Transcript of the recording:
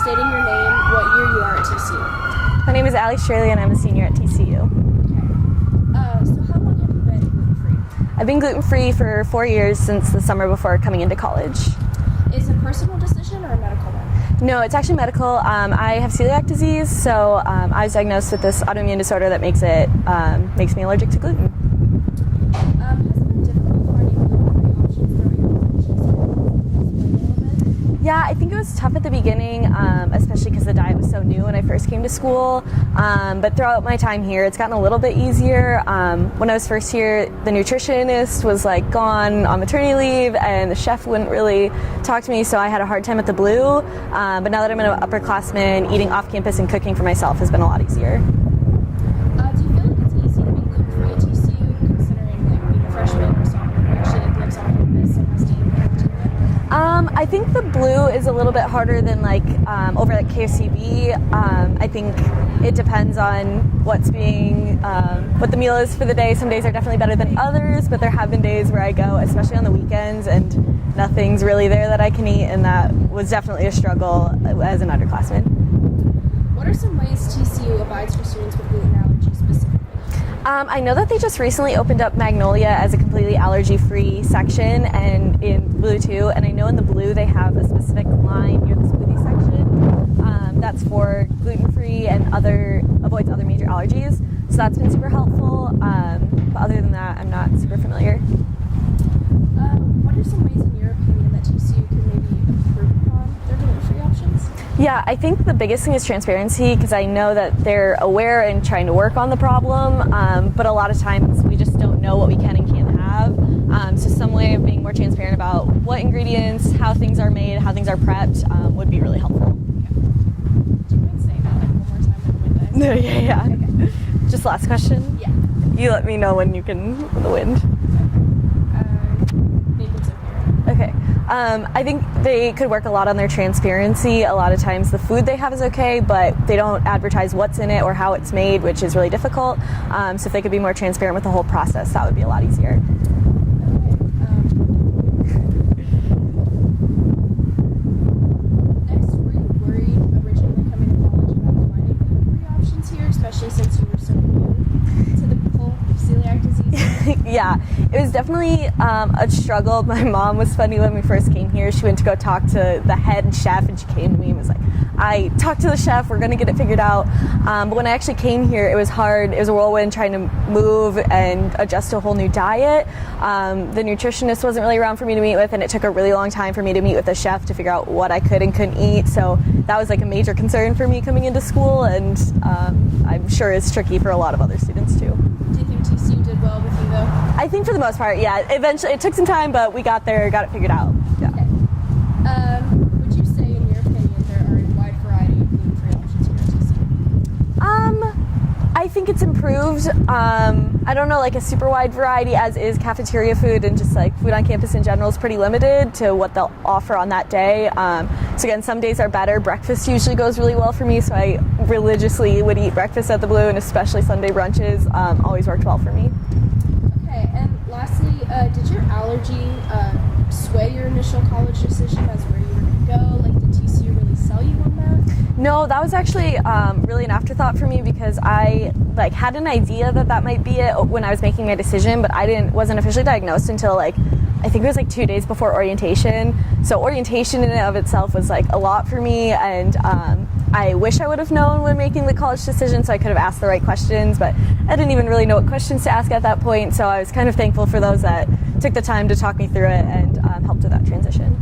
stating your name, what year you are at TCU. My name is Allie and I'm a senior at TCU. Okay. So how long have you been gluten-free? I've been gluten-free for 4 years since the summer before coming into college. Is it a personal decision or a medical one? No, it's actually medical. I have celiac disease, so I was diagnosed with this autoimmune disorder that makes me allergic to gluten. Has it been difficult finding gluten-free options throughout your college experience? Yeah, I think it was tough at the beginning, especially because the diet was so new when I first came to school. But throughout my time here, it's gotten a little bit easier. When I was first here, the nutritionist was like gone on maternity leave, and the chef wouldn't really talk to me, so I had a hard time at the Blue. But now that I'm an upperclassman, eating off campus and cooking for myself has been a lot easier. Do you feel like it's easy to be gluten-free at TCU, considering like being a freshman or sophomore who actually like lives on campus and has to eat in the cafeteria? I think the Blue is a little bit harder than like over at KFCB. I think it depends on what the meal is for the day. Some days are definitely better than others, but there have been days where I go, especially on the weekends, and nothing's really there that I can eat, and that was definitely a struggle as an underclassman. What are some ways TCU abides for students with gluten allergies specifically? I know that they just recently opened up Magnolia as a completely allergy-free section, and in Blue too. And I know in the Blue they have a specific line near the smoothie section that's for gluten-free and avoids other major allergies. So that's been super helpful. But other than that, I'm not super familiar. What are some ways, in your opinion, that TCU can maybe improve upon their gluten-free options? Yeah, I think the biggest thing is transparency, because I know that they're aware and trying to work on the problem, but a lot of times we just don't know what we can and can't have. So some way of being more transparent about what ingredients, how things are made, how things are prepped would be really helpful. Do you mind saying that like one more time with the wind? No, yeah. Okay. Just last question? Yeah. You let me know when you can, the wind. Nathan's okay. Okay. I think they could work a lot on their transparency. A lot of times the food they have is okay, but they don't advertise what's in it or how it's made, which is really difficult. So if they could be more transparent with the whole process, that would be a lot easier. Next, were you worried originally coming to college about finding gluten-free options here, especially since you were so new to the whole celiac disease? Yeah, it was definitely a struggle. My mom was funny when we first came here. She went to go talk to the head chef, and she came to me and was like, I talked to the chef, we're going to get it figured out. But when I actually came here, it was hard. It was a whirlwind trying to move and adjust to a whole new diet. The nutritionist wasn't really around for me to meet with, and it took a really long time for me to meet with the chef to figure out what I could and couldn't eat. So that was like a major concern for me coming into school, and I'm sure it's tricky for a lot of other students too. Do you think TCU did well with you though? I think for the most part, yeah. Eventually, it took some time, but we got there, got it figured out. Yeah. Okay. Would you say, in your opinion, there are a wide variety of gluten-free options here at TCU? I think it's improved. I don't know, like a super wide variety, as is cafeteria food, and just like food on campus in general is pretty limited to what they'll offer on that day. So again, some days are better. Breakfast usually goes really well for me, so I religiously would eat breakfast at the Blue, and especially Sunday brunches always worked well for me. Okay, and lastly, did your allergy sway your initial college decision as where you were going to go? Like, did TCU really sell you on that? No, that was actually really an afterthought for me, because I had an idea that might be it when I was making my decision, but I wasn't officially diagnosed until I think it was 2 days before orientation. So orientation in and of itself was a lot for me, and I wish I would have known when making the college decision, so I could have asked the right questions, but I didn't even really know what questions to ask at that point. So I was kind of thankful for those that took the time to talk me through it and helped with that transition.